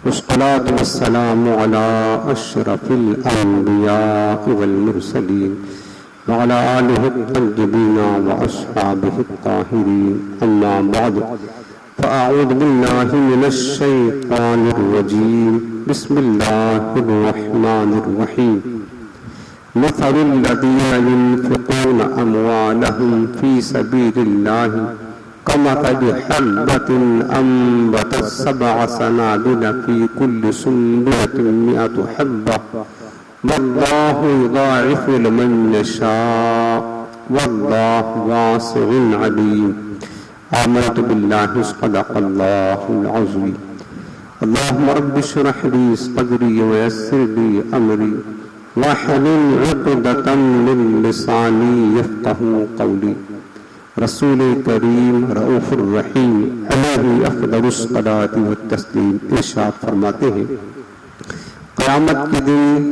والصلاة والسلام على أشرف الأنبياء والمرسلين وعلى آله الطيبين وأصحابه الطاهرين أما بعد فأعوذ بالله من الشيطان الرجيم بسم الله الرحمن الرحيم مثل الذين ينفقون أموالهم في سبيل الله كمثل حبة أنبتت 7 سنابل في كل سنبلة 100 حبة والله يضاعف لمن يشاء والله واسع عليم آمنت بالله صدق الله العظيم اللهم رب اشرح لي صدري ويسر لي أمري واحلل عقدة من لساني يفقهوا قولي رسول کریم رؤوف الرحیم علیہ افضل الصلاۃ والتسلیم ارشاد فرماتے ہیں قیامت کے دن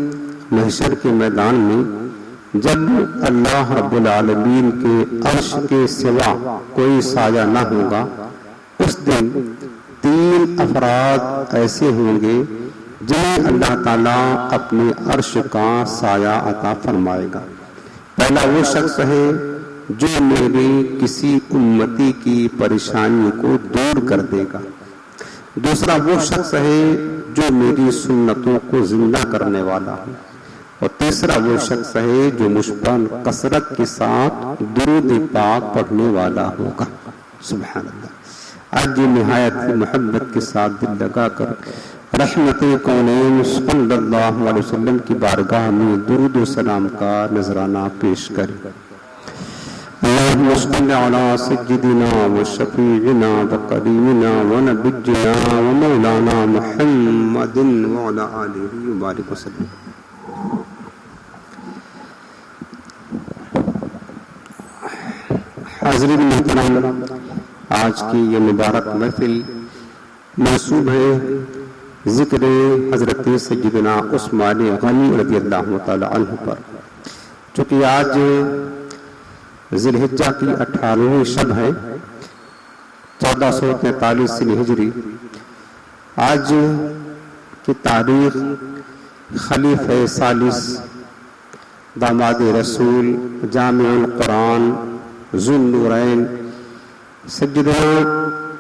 محشر کے میدان میں جب اللہ رب العالمین کے عرش کے سوا کوئی سایہ نہ ہوگا اس دن 3 افراد ایسے ہوں گے جنہیں اللہ تعالیٰ اپنے عرش کا سایہ عطا فرمائے گا. پہلا وہ شخص ہے جو میری کسی امتی کی پریشانی کو دور کر دے گا. دوسرا وہ شخص ہے جو میری سنتوں کو زندہ کرنے والا ہے. اور تیسرا وہ شخص ہے جو مجھ پر کثرت کے ساتھ درود پاک پڑھنے والا ہوگا. سبحان اللہ. آج یہ نہایت محبت کے ساتھ دل لگا کر رحمت کونین صلی اللہ علیہ وسلم کی بارگاہ میں درود و سلام کا نذرانہ پیش کریں. اللهم صل على سيدنا وشفيعنا وقريبنا ونبينا ومولانا محمد وعلى آله وبارك وسلم. حاضرین محترم، آج کی یہ مبارک محفل منسوب ہے ذکر حضرت سیدنا عثمان غنی رضی اللہ تعالی عنہ پر، چونکہ آج ذی الحجہ کی 18ویں شب ہے 1443 ہجری. آج کی تاریخ خلیفہ ثالث داماد رسول جامع القرآن ذو النورین سیدنا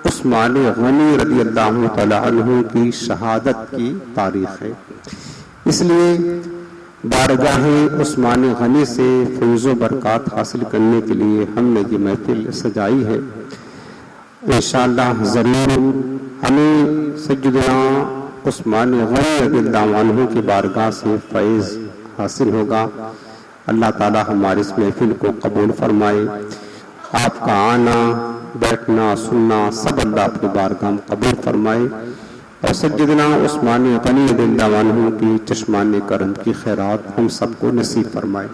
عثمان غنی رضی اللہ تعالی عنہ کی شہادت کی تاریخ ہے. اس لیے بارگاہ عثمان غنی سے فیض و برکات حاصل کرنے کے لیے ہم نے یہ محفل سجائی ہے. انشاءاللہ ضرور ہمیں سیدنا عثمان غنی رضی اللہ عنہ کی بارگاہ سے فیض حاصل ہوگا. اللہ تعالی ہمارے اس محفل کو قبول فرمائے. آپ کا آنا بیٹھنا سننا سب اللہ اپنی بارگاہ میں قبول فرمائے اور سیدنا عثمان غنی رضی اللہ عنہ کی چشمان کرم کی خیرات ہم سب کو نصیب فرمائے.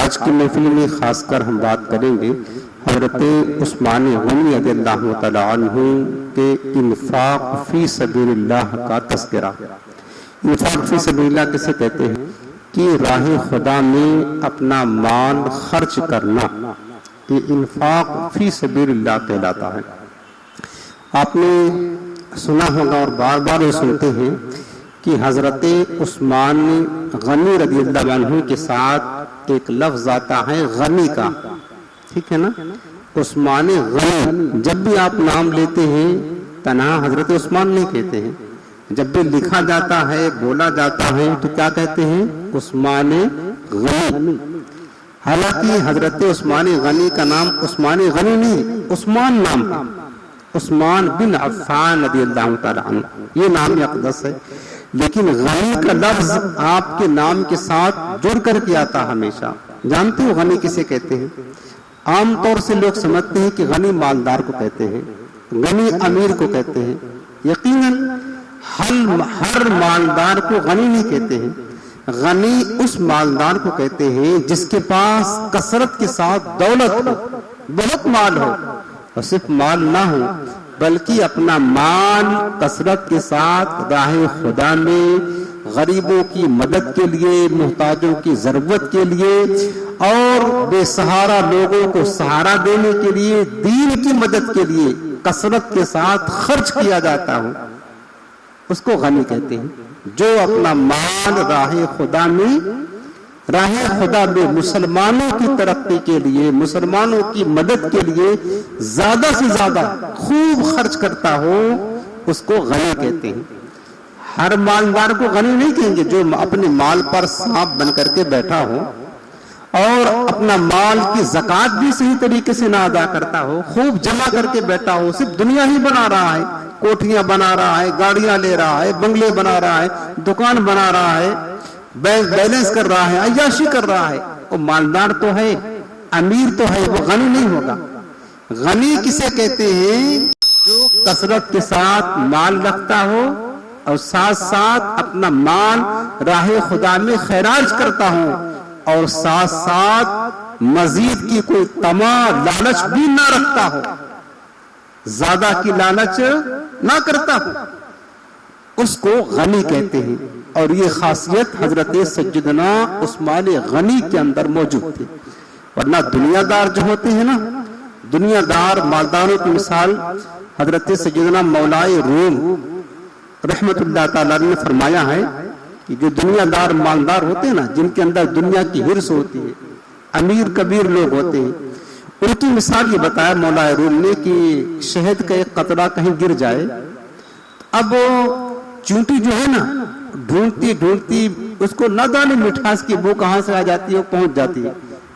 آج کی محفل میں خاص کر ہم بات کریں گے حضرت عثمان غنی رضی اللہ تعالی عنہ کے انفاق فی سبیل اللہ کا تذکرہ. انفاق فی سبیل اللہ کسے کہتے ہیں؟ کہ راہ خدا میں اپنا مال خرچ کرنا، یہ انفاق فی سبیل اللہ کہلاتا ہے. آپ نے سنا ہوگا اور بار بار یہ سنتے ہیں کہ حضرت عثمان غنی رضی اللہ عنہ کے ساتھ ایک لفظ آتا ہے غنی کا. ٹھیک ہے نا؟ عثمان غنی. جب بھی آپ نام لیتے ہیں تنہا حضرت عثمان نہیں کہتے ہیں. جب بھی لکھا جاتا ہے بولا جاتا ہے تو کیا کہتے ہیں؟ عثمان غنی. حالانکہ حضرت عثمان غنی کا نام عثمان غنی نہیں، عثمان نام ہے. عثمان بن عفان رضی اللہ تعالی عنہ یہ نام اقدس ہے. لیکن غنی کا لفظ آپ کے نام کے ساتھ جڑ کر کے آتا ہمیشہ. جانتے ہو غنی کسے کہتے ہیں؟ عام طور سے لوگ سمجھتے ہیں کہ غنی مالدار کو کہتے ہیں، غنی امیر کو کہتے ہیں. یقیناً ہر مالدار کو غنی نہیں کہتے ہیں. غنی اس مالدار کو کہتے ہیں جس کے پاس کثرت کے ساتھ دولت ہو، بہت مال ہو، اور صرف مال نہ ہو بلکہ اپنا مال کثرت کے ساتھ راہ خدا میں غریبوں کی مدد کے لیے، محتاجوں کی ضرورت کے لیے اور بے سہارا لوگوں کو سہارا دینے کے لیے، دین کی مدد کے لیے کثرت کے ساتھ خرچ کیا جاتا ہو. اس کو غنی کہتے ہیں. جو اپنا مال راہ خدا میں مسلمانوں کی ترقی کے لیے، مسلمانوں کی مدد کے لیے زیادہ سے زیادہ خوب خرچ کرتا ہو، اس کو غنی کہتے ہیں. ہر مالدار کو غنی نہیں کہیں گے جو اپنے مال پر سانپ بن کر کے بیٹھا ہو اور اپنا مال کی زکوٰۃ بھی صحیح طریقے سے نہ ادا کرتا ہو، خوب جمع کر کے بیٹھا ہو، صرف دنیا ہی بنا رہا ہے، کوٹھیاں بنا رہا ہے، گاڑیاں لے رہا ہے، بنگلے بنا رہا ہے، دکان بنا رہا ہے، بیلنس کر رہا ہے، عیاشی کر رہا ہے. وہ مالدار تو ہے، امیر تو ہے، وہ غنی نہیں ہوگا. غنی کسے کہتے ہیں؟ جو کثرت کے ساتھ مال رکھتا ہو اور ساتھ ساتھ اپنا مال راہ خدا میں خیراج کرتا ہو اور ساتھ ساتھ مزید کی کوئی طمع لالچ بھی نہ رکھتا ہو، زیادہ کی لالچ نہ کرتا ہو، اس کو غنی کہتے ہیں. اور یہ خاصیت حضرت سیدنا عثمان غنی کے اندر موجود تھی. ورنہ دنیا دار جو ہوتے ہیں نا، دنیا دار مالداروں کی مثال حضرت سیدنا مولائے روم رحمت اللہ تعالی نے فرمایا ہے کہ جو دنیا دار مالدار ہوتے ہیں نا، جن کے اندر دنیا کی ہرس ہوتی ہے، امیر کبیر لوگ ہوتے ہیں، ان کی مثال یہ بتایا مولائے روم نے کہ شہد کا ایک قطرہ کہیں گر جائے، اب چونٹی جو ہے نا ڈھونڈتی ڈھونڈتی اس کو نہ جانے مٹھاس کی بو کہاں سے آ جاتی ہے، وہ پہنچ جاتی ہے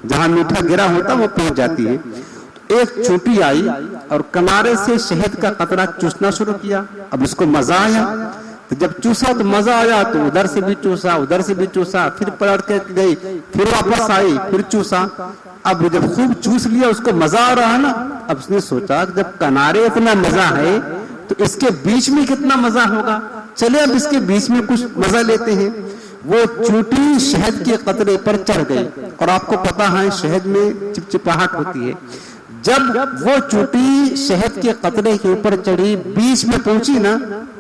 جہاں میٹھا گرا ہوتا وہ پہنچ جاتی ہے. ایک چونٹی آئی اور کنارے سے شہد کا قطرہ چوسنا شروع کیا. اب اس کو مزہ آیا، تو جب چوسا تو مزہ آیا تو ادھر سے بھی چوسا، ادھر سے بھی چوسا، پھر پلٹ کے گئی، پھر واپس آئی، پھر چوسا. اب جب خوب چوس لیا، اس کو مزہ آ رہا نا، اب اس نے سوچا کہ جب کنارے اتنا مزہ ہے تو اس کے بیچ میں کتنا مزہ ہوگا، چلے اب اس کے بیچ میں کچھ مزہ لیتے ہیں. وہ چونٹی شہد کے قطرے پر چڑھ گئی، اور آپ کو پتا ہے شہد میں چپچپاہٹ ہوتی ہے. جب وہ چونٹی شہد کے قطرے کے اوپر چڑھی، بیچ میں پہنچی نا،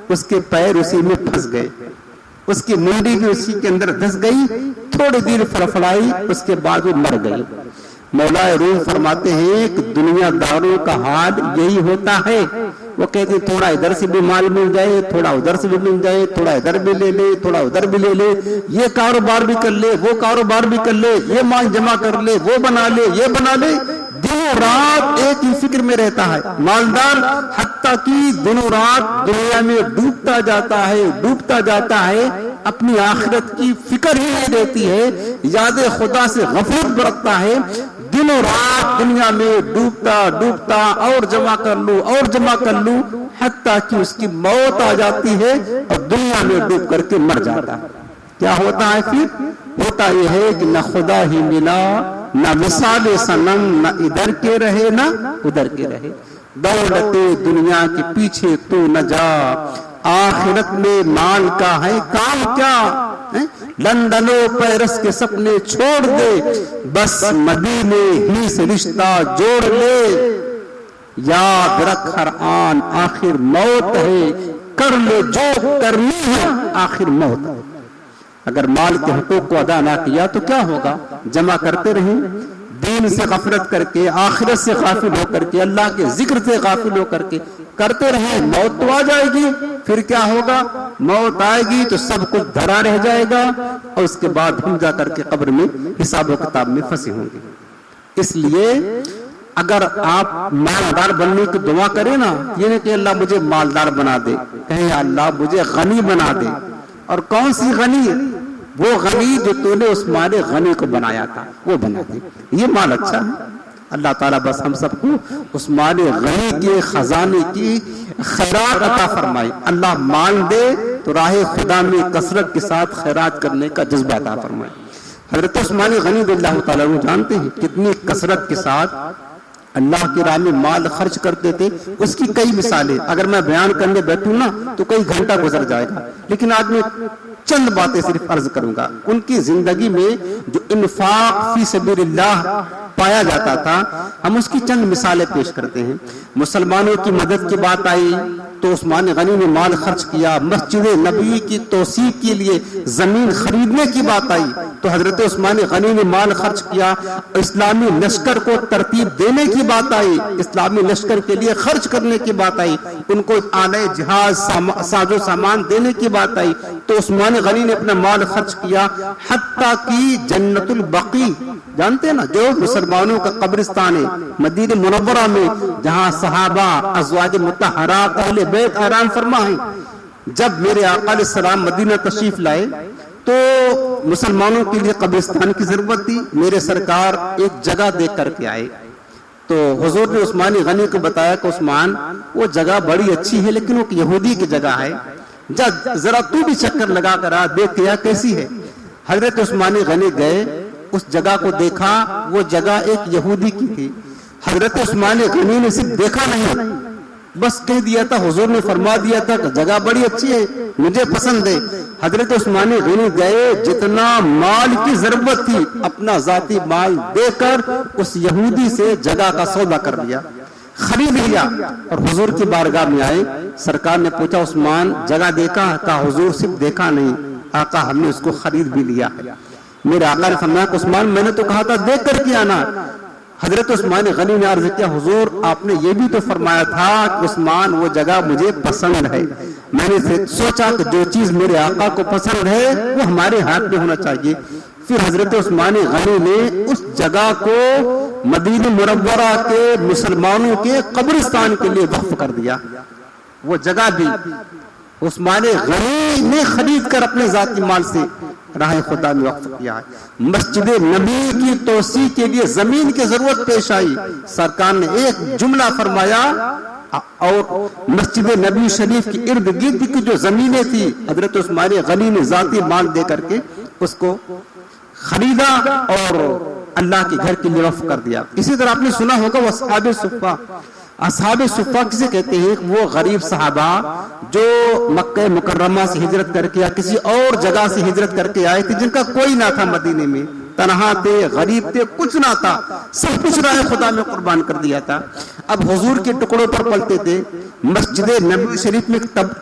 اس کے پیر اسی میں پھنس گئے، اس کی منڈی بھی اسی کے اندر دھس گئی، تھوڑی دیر فڑفڑائی، اس کے بعد وہ مر گئی. مولا روم فرماتے ہیں کہ دنیا داروں کا حال یہی ہوتا ہے. وہ کہتے ہیں تھوڑا ادھر سے بھی مال مل جائے، تھوڑا ادھر سے بھی مل جائے، تھوڑا ادھر بھی لے لے، تھوڑا ادھر بھی لے لے، یہ کاروبار بھی کر لے، وہ کاروبار بھی کر لے، یہ مال جمع کر لے، وہ بنا لے، یہ بنا لے. دنوں رات ایک ہی فکر میں رہتا ہے مالدار، حتیٰ کہ دنوں رات دنیا میں ڈوبتا جاتا ہے، اپنی آخرت کی فکر ہی نہیں رہتی ہے، یاد خدا سے غفلت برتتا ہے. دنوں رات دنیا میں ڈوبتا اور جمع کر لوں حتیٰ کہ اس کی موت آ جاتی ہے اور دنیا میں ڈوب کر کے مر جاتا ہے. کیا ہوتا ہے پھر؟ ہوتا یہ ہے کہ نہ خدا ہی ملا، نہ مثال صنم، نہ ادھر کے رہے نہ ادھر کے رہے. دولت دنیا کے پیچھے تو نہ جا، آخرت میں مال کا ہے کام کیا. لندن و پیرس کے سپنے چھوڑ دے، بس مدینے ہی سے رشتہ جوڑ لے. یاد رکھ ہر آن آخر موت ہے، کر لے جو کرنی ہے آخر موت ہے. اگر مال کے حقوق کو ادا نہ کیا تو کیا ہوگا؟ جمع کرتے رہیں، دین سے غفلت کر کے، آخرت سے غافل ہو کر کے، اللہ کے ذکر سے غافل ہو کر کے کرتے رہیں، موت تو آ جائے گی. پھر کیا ہوگا؟ موت آئے گی تو سب کچھ دھرا رہ جائے گا، اور اس کے بعد ہم جا کر کے قبر میں حساب و کتاب میں پھنسے ہوں گے. اس لیے اگر آپ مالدار بننے کی دعا کریں نا، یہ نہیں کہ اللہ مجھے مالدار بنا دے، کہیں اللہ مجھے غنی بنا دے. اور کون سی غنی؟ وہ غنی جو تو نے عثمان غنی کو بنایا تھا وہ بنا دے. یہ مال اچھا ہے. اللہ تعالیٰ بس ہم سب کو عثمان غنی کے خزانے کی خیرات عطا فرمائے. اللہ مال دے تو راہ خدا میں کثرت کے ساتھ خیرات کرنے کا جذبہ عطا فرمائے. حضرت عثمان غنی رضی اللہ تعالیٰ عنہ جانتے ہیں کتنی کثرت کے ساتھ اللہ کی راہ میں مال خرچ کرتے تھے. اس کی کئی مثالیں اگر میں بیان کرنے بیٹھوں نا تو کئی گھنٹہ گزر جائے گا، لیکن آج میں چند باتیں صرف عرض کروں گا. ان کی زندگی میں جو انفاق فی سبیل اللہ پایا جاتا تھا، ہم اس کی چند مثالیں پیش کرتے ہیں. مسلمانوں کی مدد کی بات آئی تو عثمان غنی نے مال خرچ کیا، مسجد نبوی کی توسیع کے لیے زمین خریدنے کی بات آئی تو حضرت عثمان غنی نے مال خرچ کیا، اسلامی لشکر کو ترتیب دینے کی بات آئی، اسلامی لشکر کے لیے خرچ کرنے کی بات آئی، ان کو آلے جہاز ساز و سامان دینے کی بات آئی تو عثمان غنی نے اپنا مال خرچ کیا، حتیٰ کہ جنت البقیع جانتے ہیں نا جو مسلمانوں کا قبرستان ہے مدینہ منورہ میں، جہاں صحابہ ازواج مطہرات اہل بیت آرام فرما ہیں، جب میرے آقا علیہ السلام مدینہ تشریف لائے تو مسلمانوں کے لیے قبرستان کی ضرورت تھی، میرے سرکار ایک جگہ دیکھ کر کے آئے تو حضور نے عثمان غنی کو بتایا کہ عثمان وہ جگہ بڑی اچھی ہے لیکن وہ یہودی کی جگہ ہے، ذرا تو بھی چکر لگا کر آ دیکھ کیا کیسی ہے۔ حضرت عثمان غنی گئے، اس جگہ کو دیکھا، وہ جگہ ایک یہودی کی تھی۔ حضرت عثمان غنی نے صرف دیکھا نہیں، بس کہہ دیا تھا، حضور نے فرما دیا تھا کہ جگہ بڑی اچھی ہے، مجھے پسند ہے۔ حضرت عثمان غنی گئے، جتنا مال کی ضرورت تھی اپنا ذاتی مال دے کر اس یہودی سے جگہ کا سودا کر لیا، خرید لیا اور حضور کی بارگاہ میں آئے۔ سرکار نے پوچھا عثمان جگہ دیکھا؟ کہا حضور صرف دیکھا نہیں آقا، ہم نے اس کو خرید بھی لیا ہے۔ میرے آقا نے فرمایا کہ عثمان میں نے تو کہا تھا دیکھ کر کے آنا۔ حضرت عثمان غنی نے عرض کیا حضور آپ نے یہ بھی تو فرمایا تھا کہ عثمان وہ جگہ مجھے پسند ہے، میں نے سوچا کہ جو چیز میرے آقا کو پسند ہے وہ ہمارے ہاتھ میں ہونا چاہیے۔ پھر حضرت عثمان غنی نے اس جگہ کو مدینہ منورہ کے مسلمانوں کے قبرستان کے لیے وقف کر دیا۔ وہ جگہ بھی عثمان غنی نے خرید کر اپنے ذاتی مال سے راہ خدا میں وقف کیا ہے۔ مسجد نبی کی توسیع کے لیے زمین کی ضرورت پیش آئی، سرکار نے ایک جملہ فرمایا اور مسجد نبی شریف کی ارد گرد کی جو زمینیں تھی حضرت عثمان غنی نے ذاتی مال دے کر کے اس کو خریدا اور اللہ کے گھر کے لیے وقف کر دیا۔ اسی طرح آپ نے سنا ہوگا وہ اصحاب صفہ، اصحاب صفہ کسے کہتے ہیں؟ وہ غریب صحابہ جو مکہ مکرمہ سے ہجرت کر کے یا کسی اور جگہ سے ہجرت کر کے آئے تھے، جن کا کوئی نہ تھا مدینے میں، تنہا تھے، غریب تھے، کچھ نہ تھا، سب کچھ راہ خدا میں قربان کر دیا تھا۔ اب حضور کے ٹکڑوں پر پلتے تھے۔ مسجد نبوی شریف میں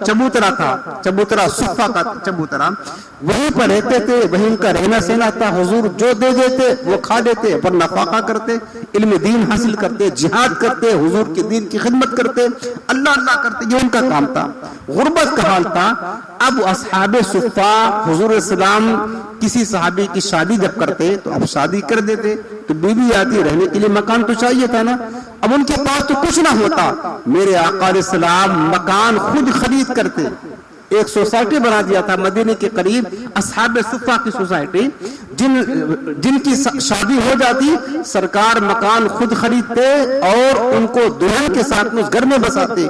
چبوترا تھا، چبوترا صفہ کا چبوترا، وہیں پر رہتے تھے، وہیں ان کا رہنا سہنا تھا۔ حضور جو دے دیتے وہ کھا لیتے، پر نفقہ کرتے، علم دین حاصل کرتے، جہاد کرتے، حضور کے دین کی خدمت کرتے، اللہ اللہ کرتے، یہ ان کا کام تھا۔ غربت کا حال تھا۔ اب اصحاب صفہ حضور السلام کسی صحابی کی شادی جب کرتے تو اب شادی کر دیتے تو بیوی آتی، رہنے کے لیے مکان تو چاہیے تھا نا، اب ان کے پاس تو کچھ نہ ہوتا۔ میرے آقا علیہ السلام مکان خود خرید کرتے، ایک سوسائٹی بنا دیا تھا مدینے کے قریب، اصحاب صفہ کی سوسائٹی، جن کی شادی ہو جاتی سرکار مکان خود خریدتے اور ان کو دلہن کے ساتھ اس گھر میں بساتے۔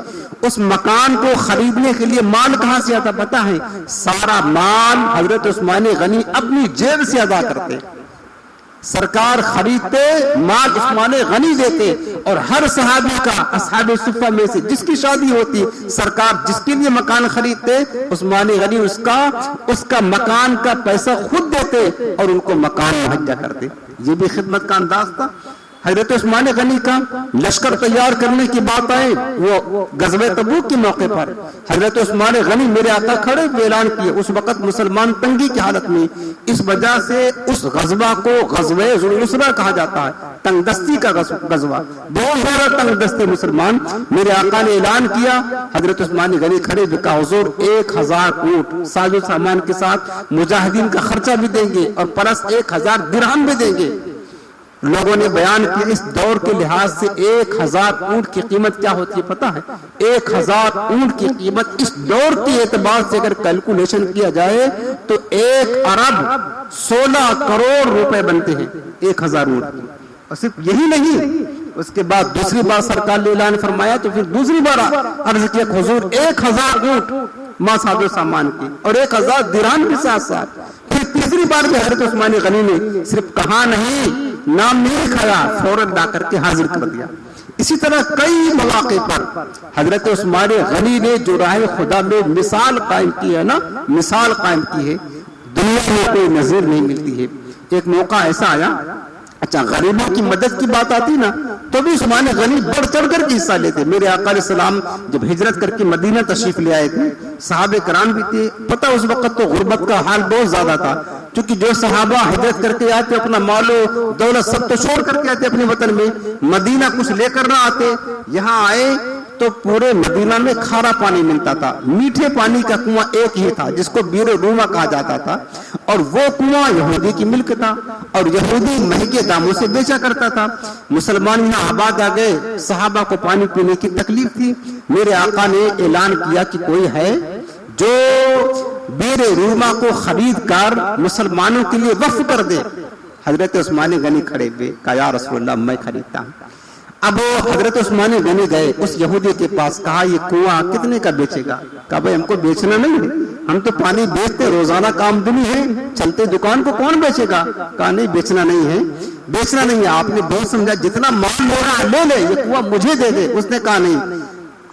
اس مکان کو خریدنے کے لیے مال کہاں سے آتا پتہ ہے؟ سارا مال حضرت عثمان غنی اپنی جیب سے ادا کرتے، سرکار خریدتے، مال عثمان غنی دیتے اور ہر صحابی کا اصحاب صفہ میں سے جس کی شادی ہوتی سرکار جس کے لیے مکان خریدتے عثمان غنی اس کا مکان کا پیسہ خود دیتے اور ان کو مکان مہیا کرتے۔ یہ بھی خدمت کا انداز تھا۔ حضرت عثمان غنی کا لشکر تیار کرنے کی بات آئے، وہ غزوہ تبوک کے موقع پر حضرت عثمان غنی میرے آقا کھڑے اعلان کیے، اس وقت مسلمان تنگی کی حالت میں، اس وجہ سے اس غزوہ کو غزوہ ذو العسرہ کہا جاتا ہے، تنگ دستی کا غزوہ، بہت زیادہ تنگ دستے مسلمان۔ میرے آقا نے اعلان کیا، حضرت عثمان غنی کھڑے کہا حضور 1000 اونٹ ساز و سامان کے ساتھ مجاہدین کا خرچہ بھی دیں گے اور پلس 1000 درہم بھی دیں گے۔ لوگوں نے بیان کیا اس دور کے لحاظ سے 1000 اونٹ کی قیمت کیا ہوتی ہے پتہ ہے؟ 1000 اونٹ کی قیمت اس دور کے اعتبار سے اگر کیلکولیشن کیا جائے تو 1 ارب 16 کروڑ روپے بنتے ہیں 1000 اونٹ کی۔ اور صرف یہی نہیں، اس کے بعد دوسری بار سرکار نے اعلان فرمایا تو پھر دوسری بار عرض کیا کہ حضور 1000 اونٹ ماں ساز و سامان کی اور 1000 درہم کے ساتھ ساتھ۔ پھر تیسری بار بھی حضرت عثمان غنی نے صرف کہا نہیں، نام نہیں کھایا، فوراً لا کر کے حاضر کر دیا۔ اسی طرح کئی مواقع پر حضرت عثمان غنی نے جو راہ خدا میں مثال قائم کی ہے نا، مثال قائم کی ہے، دنیا میں کوئی نظیر نہیں ملتی ہے۔ ایک موقع ایسا آیا، اچھا غریبوں کی مدد کی بات آتی نا تو بھی عثمان غنی بڑھ چڑھ کر کے حصہ لیتے. میرے آقا علیہ السلام جب ہجرت کر کے مدینہ تشریف لے آئے تھے، صحابہ کرام بھی تھے. پتہ اس وقت تو غربت کا حال بہت زیادہ تھا، کیونکہ جو صحابہ ہجرت کر کے آتے اپنا مال و دولت سب تو چھوڑ کر کے آتے اپنے وطن میں، مدینہ کچھ لے کر نہ آتے. یہاں آئے تو پورے مدینہ میں کھارا پانی ملتا تھا. میٹھے پانی کا کنواں ایک ہی تھا جس کو بیر روما کہا جاتا تھا، اور وہ کنواں یہودی کی ملک تھا اور یہودی مہنگے داموں سے بیچا کرتا تھا. مسلمان یہاں آباد آ گئے، صحابہ کو پانی پینے کی تکلیف تھی. میرے آقا نے اعلان کیا کہ کوئی ہے جو بیر روما کو خرید کر مسلمانوں کے لیے وقف کر دے. حضرت عثمان غنی کھڑے ہوئے، کہا یا رسول اللہ میں خریدتا ہوں. اب حضرت عثمان غنی گئے اس یہودی کے پاس، کہا یہ کنواں کتنے کا بیچے گا؟ کہا بھائی ہم کو بیچنا نہیں ہے، ہم تو پانی بیچتے، روزانہ کا آمدنی ہے، چلتے دکان کو کون بیچے گا؟ کہا نہیں بیچنا نہیں ہے، بیچنا نہیں ہے. آپ نے بہت سمجھا، جتنا مال لے رہا ہے لے لے، یہ کنواں مجھے دے دے. اس نے کہا نہیں.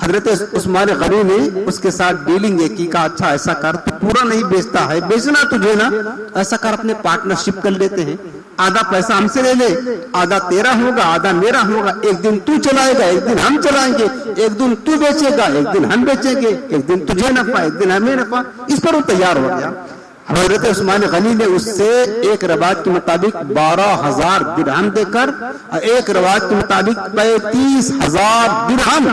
حضرت عثمان غنی نے اس کے ساتھ ڈیلنگ کی، کہا اچھا ایسا کر، تو پورا نہیں بیچتا ہے، بیچنا تجھے نا، ایسا کر اپنے پارٹنرشپ کر لیتے ہیں، آدھا پیسہ ہم سے لے لے، آدھا تیرا ہوگا آدھا میرا ہوگا. ایک دن تو چلائے گا ایک دن ہم چلائیں گے، ایک دن تو بیچے گا ایک دن ہم بیچیں گے، ایک دن تجھے نفع ایک دن ہمیں نفع. اس پر وہ تیار ہو گیا. حضرت عثمان غنی نے اس سے ایک روایت کے مطابق 12,000 درہم دے کر، ایک روایت کے مطابق 35,000 درہم،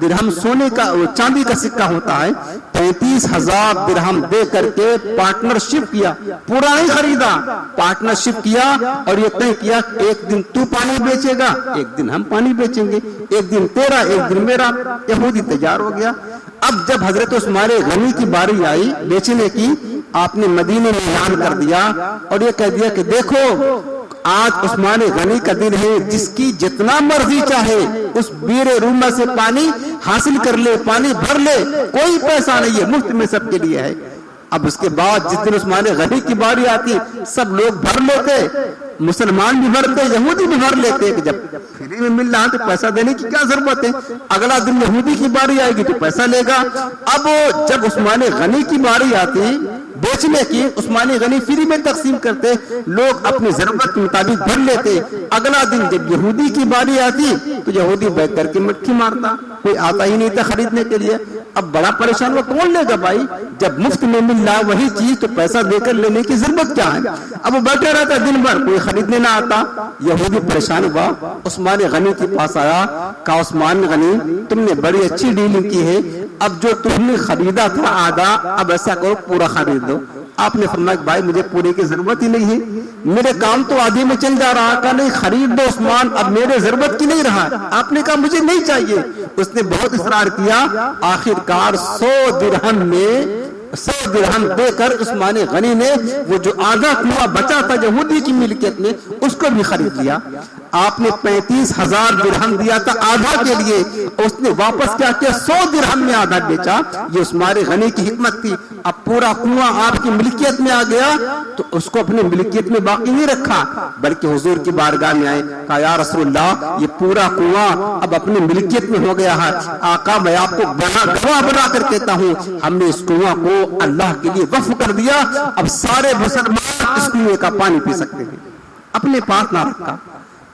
درہم سونے کا چاندی کا سکہ ہوتا ہے، 35,000 درہم دے کر کے پارٹنرشپ کیا. پورا نہیں خریدا، پارٹنرشپ کیا اور یہ طے کیا ایک دن تو پانی بیچے گا ایک دن ہم پانی بیچیں گے، ایک دن تیرا ایک دن میرا. یہودی تیار ہو گیا. اب جب حضرت عثمان غنی کی باری آئی بیچنے کی، آپ نے مدینے میں اعلان کر دیا اور یہ کہہ دیا کہ دیکھو آج عثمان غنی کا دن ہے، جس کی جتنا مرضی چاہے اس بیر روما سے پانی حاصل کر لے، پانی بھر لے، کوئی پیسہ نہیں ہے، مفت میں سب کے لیے ہے. اب اس کے بعد جس دن عثمان غنی کی باری آتی سب لوگ بھر لیتے، مسلمان بھی بھرتے، یہودی بھی بھر لیتے کہ جب فری میں مل رہا تو پیسہ دینے کی کیا ضرورت ہے. اگلا دن یہودی کی باری آئے گی تو پیسہ لے گا. اب جب عثمان غنی کی باری آتی بیچنے کی، عثمان غنی فری میں تقسیم کرتے، لوگ اپنی ضرورت کے مطابق بھر لیتے. اگلا دن جب یہودی کی باری آتی تو یہودی بیٹھ کر کے مٹھی مارتا، کوئی آتا ہی نہیں تھا خریدنے کے لیے. اب بڑا پریشان ہوا، کون لے گا بھائی، جب مفت میں مل رہا وہی چیز تو پیسہ دے کر لینے کی ضرورت کیا ہے. اب وہ بیٹھے رہتا دن بھر، کوئی خریدنے نہ آتا. یہودی پریشان ہوا، عثمان غنی کے پاس آیا، کہا عثمان غنی تم نے بڑی اچھی ڈیلنگ کی ہے، اب جو تم نے خریدا تھا آدھا، اب ایسا کرو پورا خرید دو. آپ نے فرمایا کہ بھائی مجھے پورے کی ضرورت ہی نہیں ہے، میرے کام تو آدھی میں چل جا رہا. کہا نہیں خرید دو عثمان، اب میرے ضرورت کی نہیں رہا. آپ نے کہا مجھے نہیں چاہیے. اس نے بہت اصرار کیا، آخرکار 100 درہم میں 100 درہم دے کر عثمان غنی نے وہ جو آدھا کنواں بچا تھا یہودی کی ملکیت میں اس کو بھی خرید لیا. آپ نے 35,000 درہم دیا تھا آدھا کے لیے، اس نے واپس کیا کیا 100 درہم میں آدھا بیچا. یہ عثمان غنی کی حکمت تھی. اب پورا کنواں آپ کی ملکیت میں آ گیا تو اس کو اپنی ملکیت میں باقی نہیں رکھا بلکہ حضور کی بارگاہ میں آئے، کہا یا رسول اللہ یہ پورا کنواں اب اپنی ملکیت میں ہو گیا ہے. آقا میں آپ کو گواہ بنا کر کہتا ہوں ہم نے اس کنواں کو اللہ کے لیے وقف کر دیا، اب سارے مسلمان اس کنویں کا پانی پی سکتے ہیں. اپنے پاس نہ رکھا.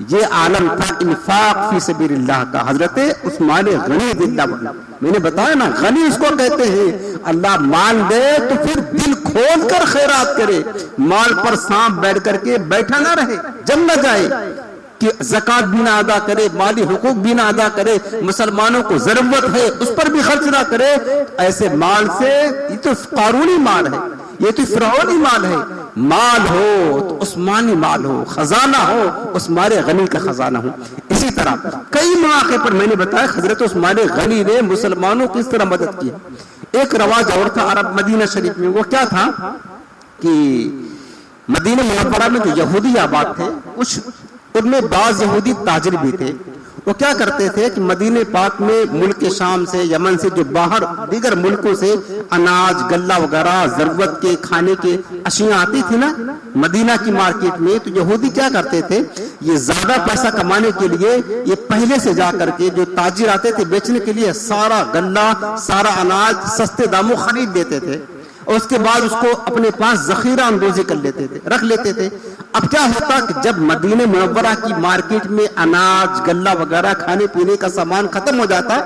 یہ عالم تھا انفاق فی سبیل اللہ کا. حضرت عثمان غنی رضی اللہ، میں نے بتایا نا غنی اس کو کہتے ہیں، اللہ مال دے تو پھر دل کھول کر خیرات کرے، مال پر سانپ بیٹھ کر کے بیٹھا نہ رہے، جم نہ جائے کہ زکات بھی نہ ادا کرے، مالی حقوق بھی نہ ادا کرے، مسلمانوں کو ضرورت ہے اس پر بھی خرچ نہ کرے. ایسے مال سے، یہ تو قارونی مال ہے، یہ تو فرعونی مال ہے. مال ہو تو عثمانی مال ہو، خزانہ ہو عثمان غنی کا خزانہ ہو. اسی طرح کئی مواقع پر میں نے بتایا حضرت عثمان غنی نے مسلمانوں کی اس طرح مدد کی. ایک رواج اور تھا عرب مدینہ شریف میں، وہ کیا تھا کہ مدینہ منورہ میں جو یہودی آباد تھے ان میں بعض یہودی تاجر بھی تھے. وہ کیا کرتے تھے کہ مدینہ پاک میں ملک شام سے، یمن سے، جو باہر دیگر ملکوں سے اناج غلہ وغیرہ ضرورت کے کھانے کے اشیاء آتی تھی نا مدینہ کی مارکیٹ میں، تو یہودی کیا کرتے تھے یہ زیادہ پیسہ کمانے کے لیے یہ پہلے سے جا کر کے جو تاجر آتے تھے بیچنے کے لیے سارا غلہ سارا اناج سستے داموں خرید دیتے تھے اور اس کے بعد اس کو اپنے پاس ذخیرہ اندوزی کر لیتے تھے، رکھ لیتے تھے. اب کیا ہوتا کہ جب مدینہ منورہ کی مارکیٹ میں اناج غلہ وغیرہ کھانے پینے کا سامان ختم ہو جاتا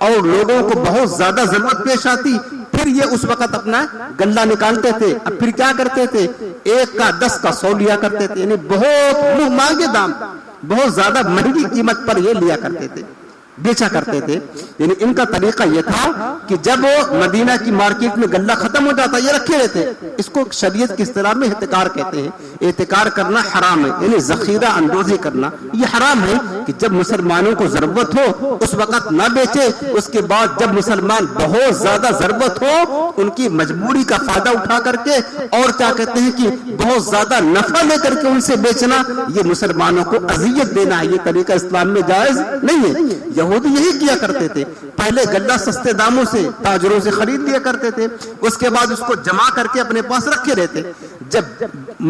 اور لوگوں کو بہت زیادہ ضرورت پیش آتی، پھر یہ اس وقت اپنا غلہ نکالتے تھے. اب پھر کیا کرتے تھے؟ 1 کا 10 کا 100 لیا کرتے تھے، یعنی بہت مہنگے دام، بہت زیادہ مہنگی قیمت پر یہ لیا کرتے تھے، بیچا کرتے تھے. یعنی ان کا طریقہ یہ تھا کہ جب مدینہ کی مارکیٹ میں غلہ ختم ہو جاتا یہ رکھے رہتے. اس کو شریعت کی اصطلاح میں احتکار کہتے ہیں. احتکار کرنا حرام ہے، یعنی ذخیرہ اندوزی کرنا یہ حرام ہے کہ جب مسلمانوں کو ضرورت ہو اس وقت نہ بیچے، اس کے بعد جب مسلمان بہت زیادہ ضرورت ہو ان کی مجبوری کا فائدہ اٹھا کر کے اور کیا کہتے ہیں کہ بہت زیادہ نفع لے کر کے ان سے بیچنا، یہ مسلمانوں کو اذیت دینا ہے. یہ طریقہ اسلام میں جائز نہیں ہے. یہودی یہی کیا کرتے تھے، پہلے غلہ سستے داموں سے تاجروں سے خرید لیا کرتے تھے، اس کے بعد اس کو جمع کر کے اپنے پاس رکھے رہتے. جب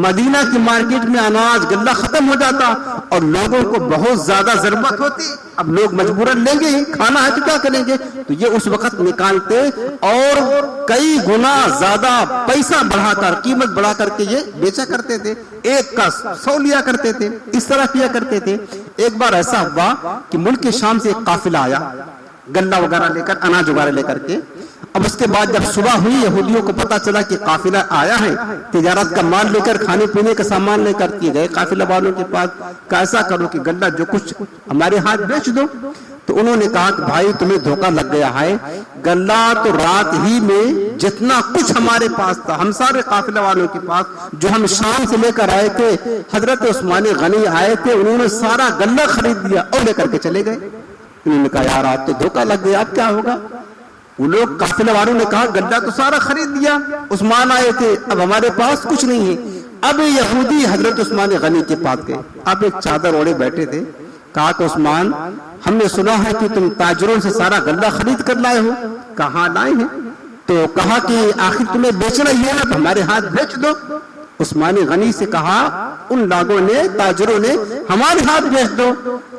مدینہ کی مارکیٹ میں اناج غلہ ختم ہو جاتا اور لوگوں کو بہت زیادہ ضرورت ہوتی، اب لوگ مجبوراً لیں گے ہی، کھانا ہے تو کیا کریں گے، تو یہ اس وقت نکالتے اور کئی گنا زیادہ پیسہ بڑھا کر قیمت بڑھا کر کے یہ بیچا کرتے تھے. 1 کا 100 لیا کرتے تھے، اس طرح کیا کرتے تھے. ایک بار ایسا ہوا کہ ملک شام سے ایک قافلہ آیا غلہ وغیرہ لے کر، اناج وغیرہ لے کر کے. اب اس کے بعد جب صبح ہوئی یہودیوں کو پتا چلا کہ قافلہ آیا ہے، تجارت کا مال لے کر، کھانے پینے کا سامان لے کر کے گئے قافلہ والوں کے پاس. کیسا کرو کہ غلہ جو کچھ ہمارے ہاتھ بیچ دو. تو انہوں نے کہا کہ بھائی تمہیں دھوکہ لگ گیا ہے، غلہ تو رات ہی میں جتنا کچھ ہمارے پاس تھا، ہم سارے قافلہ والوں کے پاس جو ہم شام سے لے کر آئے تھے، حضرت عثمان غنی آئے تھے، انہوں نے سارا غلہ خرید لیا اور لے کر کے چلے گئے. انہوں نے کہا یار آج تو دھوکہ لگ گیا، اب کیا ہوگا؟ وہ لوگ قافلہ والوں نے کہا غلہ تو سارا خرید لیا، عثمان آئے تھے، اب ہمارے پاس کچھ نہیں ہے. اب یہودی حضرت عثمان غنی کے پاس گئے. اب ایک چادر اوڑے بیٹھے تھے. کہا کہ عثمان ہم نے سنا ہے کہ تم تاجروں سے سارا غلہ خرید کر لائے ہو. کہاں لائے ہیں؟ تو کہا کہ آخر تمہیں بیچنا ہی ہے نا تو ہمارے ہاتھ بیچ دو. عثمان غنی سے کہا ان لوگوں نے، تاجروں نے، ہمارے ہاتھ بیچ دو.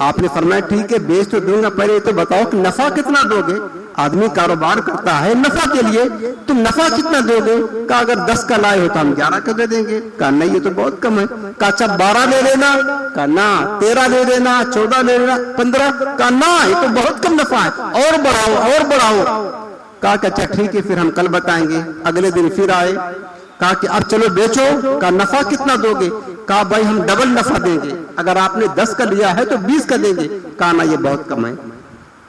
آپ نے فرمایا ٹھیک ہے بیچ تو دوں گا، پہلے تو بتاؤ کہ نفع کتنا دو گے. آدمی کاروبار کرتا ہے نفع کے لیے، تم نفع کتنا دو گے؟ کہا اگر 10 کا لائے ہو تو ہم 11 کا دے دیں گے. کہا نہیں یہ تو بہت کم ہے. کہا اچھا 12 لے لینا. کہا نہ 13 لے لینا، 14 لے لینا، 15. کہا نہ یہ تو بہت کم نفع ہے، اور بڑھاؤ اور بڑھاؤ. کہا کہ اچھا ٹھیک ہے پھر ہم کل بتائیں گے. اگلے دن پھر آئے. کہا کہ اب چلو بیچو. کہا نفع کتنا دو گے؟ کہا بھائی ہم ڈبل نفع دیں گے، اگر آپ نے 10 کا لیا ہے تو 20 کا دیں گے. کہا نہ یہ بہت کم ہے.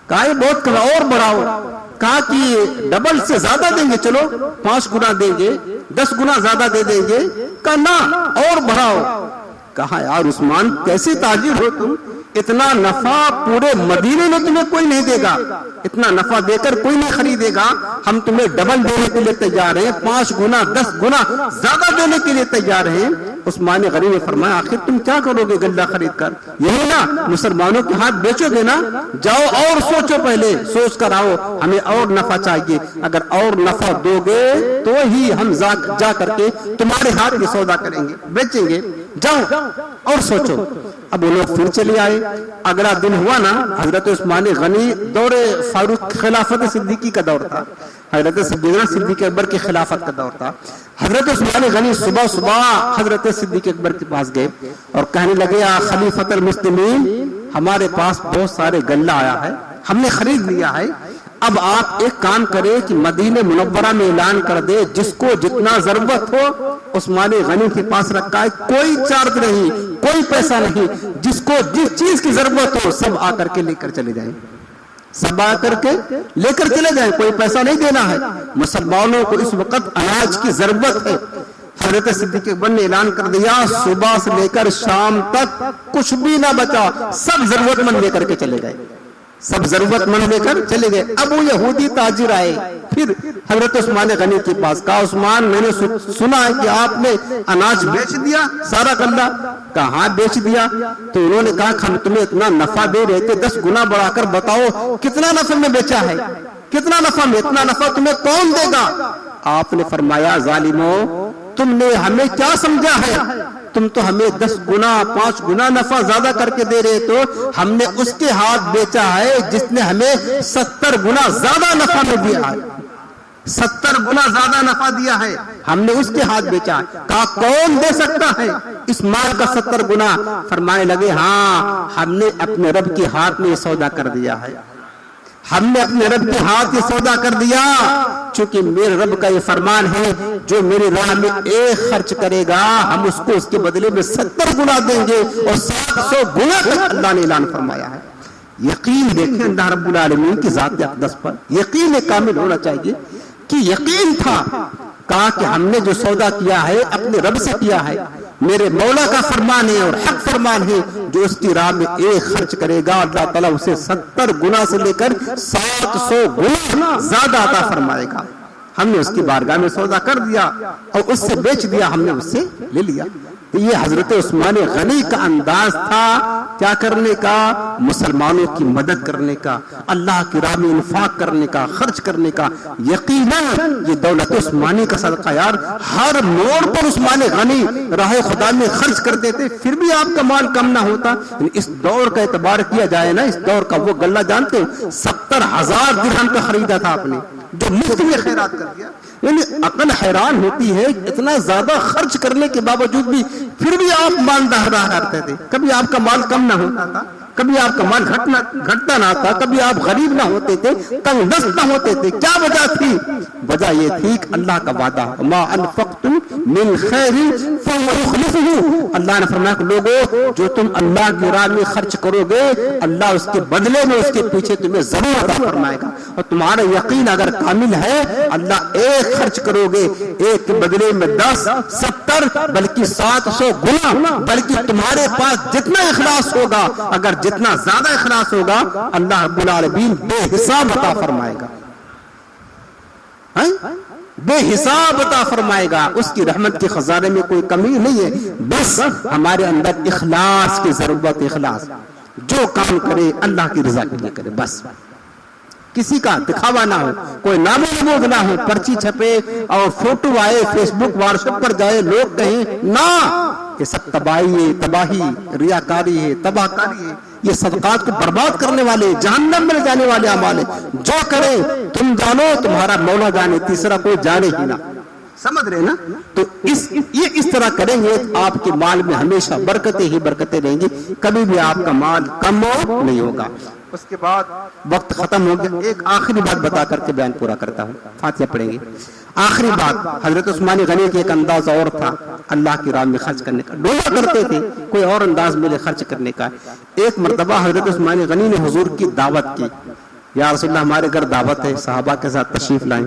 کہا یہ بہت کم ہے، اور بڑھاؤ. کہا کہ ڈبل سے زیادہ دیں گے، چلو 5 گنا دیں گے، 10 گنا زیادہ دے دیں گے. کہا نہ اور بڑھاؤ. کہا یار عثمان کیسے تاجر ہو تم، اتنا نفع پورے مدینے میں تمہیں کوئی نہیں دے گا، اتنا نفع دے کر کوئی نہیں خریدے گا. ہم تمہیں ڈبل دینے کے لیے تیار ہیں، 5 گنا 10 گنا زیادہ دینے کے لیے تیار ہیں. عثمان غنی نے فرمایا آخر تم کیا کرو گے غلہ خرید کر؟ یہی نا مسلمانوں کے ہاتھ بیچو گے نا؟ جاؤ اور سوچو، پہلے سوچ کر آؤ، ہمیں اور نفع چاہیے. اگر اور نفع دو گے تو ہی ہم جا کر کے تمہارے ہاتھ میں سودا کریں گے، بیچیں گے. جاؤ اور سوچو. اب وہ لوگ پھر چلے آئے. اگلا دن ہوا نا، حضرت عثمان غنی دور فاروق خلافت صدیقی کا دور تھا، حضرت صدیق اکبر کی خلافت کا دور تھا. حضرت عثمان غنی صبح صبح حضرت صدیق اکبر کے پاس گئے اور کہنے لگے یا خلیفۃ المسلمین، ہمارے پاس بہت سارے غلہ آیا ہے، ہم نے خرید لیا ہے. اب آپ ایک کام کریں کہ مدینہ منورہ میں اعلان کر دے جس کو جتنا ضرورت ہو عثمان غنی کے پاس رکھا ہے، کوئی چارج نہیں، کوئی پیسہ نہیں، جس کو جس چیز کی ضرورت ہو سب آ کر کے لے کر چلے جائیں، سب آ کر کے لے کر چلے جائیں، کوئی پیسہ نہیں دینا ہے. مسلمانوں کو اس وقت اناج کی ضرورت ہے. حضرت صدیق اکبر نے اعلان کر دیا صبح سے لے کر شام تک کچھ بھی نہ بچا، سب ضرورت مند لے کر کے چلے گئے، سب ضرورت مند لے کر چلے گئے. اب وہ یہودی تاجر آئے پھر حضرت عثمان غنی کے پاس. کہا عثمان میں نے سنا ہے کہ آپ نے اناج بیچ دیا سارا غلہ. کہاں بیچ دیا؟ تو انہوں نے کہا ہم تمہیں اتنا نفع دے رہے تھے، 10 گنا بڑھا کر بتاؤ کتنا نفع میں بیچا ہے، کتنا نفع میں، اتنا نفع تمہیں کون دے گا؟ آپ نے فرمایا ظالمو تم نے ہمیں کیا سمجھا ہے، تم تو ہمیں 10 گنا 5 گنا نفع زیادہ کر کے دے رہے، تو ہم نے اس کے ہاتھ بیچا ہے جس نے ہمیں 70 گنا زیادہ نفع میں دیا ہے. 70 گنا زیادہ نفع دیا ہے، ہم نے اس کے ہاتھ بیچا۔ کہا کون دے سکتا ہے اس مال کا 70 گنا؟ فرمانے لگے ہاں ہم نے اپنے رب کے ہاتھ میں یہ سودا کر دیا ہے، ہم نے اپنے رب کے ہاتھ یہ سودا کر دیا، چونکہ میرے رب کا یہ فرمان ہے جو میری راہ میں 1 خرچ کرے گا ہم اس کو اس کے بدلے میں 70 گنا دیں گے، اور 700 گنا تک اللہ نے اعلان فرمایا ہے۔ یقین دیکھیں اللہ رب العالمین کی ذات اقدس پر، یقین کامل ہونا چاہیے کہ یقین تھا۔ کہا کہ ہم نے جو سودا کیا ہے اپنے رب سے کیا ہے، میرے مولا کا فرمان ہے اور حق فرمان ہے، جو اس کی راہ میں 1 خرچ کرے گا اللہ تعالیٰ اسے 70 گنا سے لے کر 700 گنا زیادہ عطا فرمائے گا۔ ہم نے اس کی بارگاہ میں سودا کر دیا اور اس سے بیچ دیا، ہم نے اس سے لے لیا۔ تو یہ حضرت عثمان غنی کا انداز تھا کیا کرنے کا؟ مسلمانوں کی مدد کرنے کا، اللہ کی راہ میں انفاق کرنے کا، خرچ کرنے کا۔ یقیناً یہ دولت عثمانی کا صدقہ یار، ہر موڑ پر عثمان غنی راہ خدا میں خرچ کرتے تھے، پھر بھی آپ کا مال کم نہ ہوتا۔ اس دور کا اعتبار کیا جائے نا، اس دور کا وہ غلہ جانتے ہو 70,000 درہم کا خریدا تھا آپ نے، جو مفت میں خیرات کر دیا۔ یعنی عقل حیران ہوتی ہے، اتنا زیادہ خرچ کرنے کے باوجود بھی پھر بھی آپ مالدار رہا کرتے تھے۔ کبھی آپ کا مال کم نہ ہوتا تھا، کبھی آپ کا مال گھٹتا نہ تھا، کبھی آپ غریب نہ ہوتے تھے، تنگ دست نہ ہوتے تھے۔ کیا وجہ تھی؟ وجہ یہ تھی کہ اللہ کا وعدہ ما انفقتم من خیر فهو يخلفه۔ اللہ نے فرمایا کہ لوگوں جو تم اللہ کی راہ میں خرچ کرو گے اللہ اس کے بدلے میں اس کے پیچھے تمہیں ضرور عطا فرمائے گا۔ اور تمہارا یقین اگر کامل ہے اللہ 1 خرچ کرو گے، 1 کے بدلے میں 10 70 بلکہ 700 گنا، بلکہ تمہارے پاس جتنا اخلاص ہوگا، اگر جتنا زیادہ اخلاص ہوگا اللہ رب العالمین بے حساب عطا فرمائے گا، بے حساب عطا فرمائے گا۔ اس کی رحمت کے خزانے میں کوئی کمی نہیں ہے، بس ہمارے اندر اخلاص کی ضرورت۔ اخلاص، جو کام کرے اللہ کی رضا کے لیے کرے، بس کسی کا دکھاوا نہ ہو، کوئی نام و نمود نہ ہو، پرچی چھپے اور فوٹو آئے فیس بک واٹس ایپ پر جائے لوگ کہیں نہ، یہ سب تباہی ہے، تباہی ریاکاری ہے، تباہ کاری ہے، یہ صدقات کو برباد کرنے والے، جہنم میں جانے والے اعمال ہیں۔ جو کرے تم جانو تمہارا مولا جانے، تیسرا کوئی جانے ہی نہ، سمجھ رہے نا؟ تو یہ اس طرح کریں گے آپ کے مال میں ہمیشہ برکتیں ہی برکتیں رہیں گی، کبھی بھی آپ کا مال کم ہو نہیں ہوگا۔ اس کے بعد وقت ختم ہو گیا، ایک آخری بات بتا کر کے بیان پورا کرتا ہوں، فاتحہ پڑھیں گے۔ آخری بات، حضرت عثمان غنی کے ایک انداز اور تھا اللہ کی راہ میں خرچ کرنے کا، ڈولا کرتے تھے، کوئی اور انداز ملے خرچ کرنے کا۔ ایک مرتبہ حضرت عثمان غنی نے حضور کی دعوت کی، یا رسول اللہ ہمارے گھر دعوت ہے، صحابہ کے ساتھ تشریف لائیں۔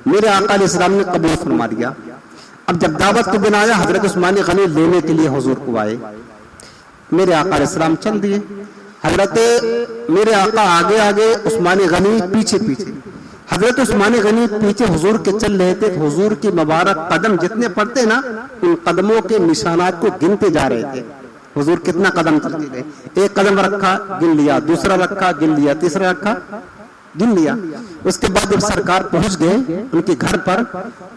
میرے آقا علیہ السلام نے قبول فرما دیا۔ اب جب دعوت کے دن آیا حضرت عثمان غنی لینے کے لیے حضور کو آئے، میرے آقا علیہ السلام چل دیے، حضرت میرے آقا آگے آگے، عثمان غنی پیچھے پیچھے۔ حضرت عثمان غنی پیچھے حضور کے چل رہے تھے، حضور کی مبارک قدم جتنے پڑتے نا ان قدموں کے نشانات کو گنتے جا رہے تھے۔ حضور کتنا قدم چلتے گئے، ایک قدم رکھا گن لیا، دوسرا رکھا گن لیا، تیسرا رکھا گن لیا۔ اس کے بعد جب سرکار پہنچ گئے ان کے گھر پر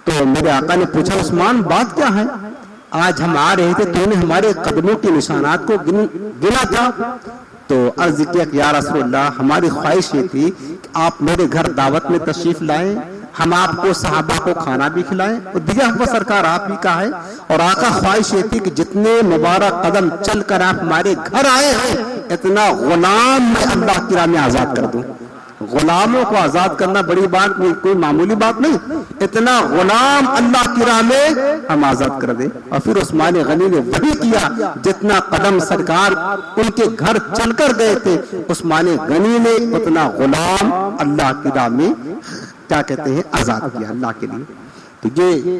تو میرے آقا نے پوچھا عثمان بات کیا ہے؟ آج ہم آ رہے تھے تو نے ہمارے قدموں کے نشانات کو گنا تھا۔ تو عرض کیا کہ یا رسول اللہ ہماری خواہش یہ تھی کہ آپ میرے گھر دعوت میں تشریف لائیں، ہم آپ کو صحابہ کو کھانا بھی کھلائیں، اور دیا ہوا سرکار آپ ہی کا ہے، اور آقا خواہش یہ تھی کہ جتنے مبارک قدم چل کر آپ ہمارے گھر آئے ہیں اتنا غلام میں اللہ کی راہ میں آزاد کر دوں۔ غلاموں کو آزاد کرنا بڑی بات نہیں، کوئی معمولی بات نہیں، اتنا غلام اللہ کی راہ میں ہم آزاد کر دیں۔ اور پھر عثمان غنی نے وہی کیا جتنا قدم سرکار ان کے گھر چل کر گئے تھے، عثمان غنی نے اتنا غلام اللہ کی راہ میں کیا کہتے ہیں آزاد کیا اللہ کے لیے۔ تو یہ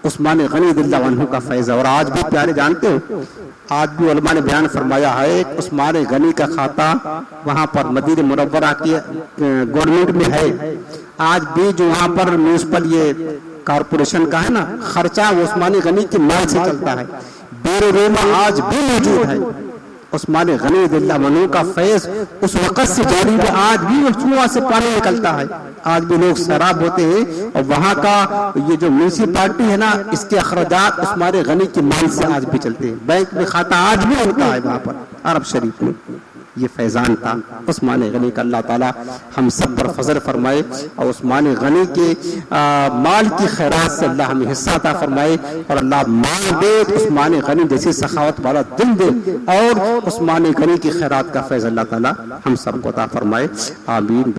عثمان غنی رضی اللہ عنہ کا فیض ہے۔ اور آج بھی پیارے جانتے ہو، آج بھی علماء نے بیان فرمایا ہے کہ عثمان غنی کا کھاتا وہاں پر مدینہ منورہ کی گورنمنٹ میں ہے، آج بھی جو وہاں پر میونسپل یہ کارپوریشن کا ہے نا خرچہ وہ عثمان غنی کے مال سے چلتا ہے، بیرو روما آج بھی موجود ہے۔ عثمان غنی رضی اللہ عنہ کا فیض اس وقت سے جاری ہے، آج بھی کنواں سے پانی نکلتا ہے، آج بھی لوگ سیراب ہوتے ہیں، اور وہاں کا یہ جو میونسپلٹی ہے نا اس کے اخراجات عثمان غنی کے مال سے آج بھی چلتے ہیں، بینک میں کھاتا آج بھی ہوتا ہے وہاں پر عرب شریف میں۔ یہ فیضان تھا عثمان غنی کا. اللہ تعالیٰ ہم سب پر فضل فرمائے اور عثمان غنی کے مال کی خیرات سے اللہ ہمیں حصہ عطا فرمائے, اور اللہ مال دے عثمان غنی جیسی سخاوت والا دل دے, اور عثمان غنی کی خیرات کا فیض اللہ تعالیٰ ہم سب کو عطا فرمائے. آمین.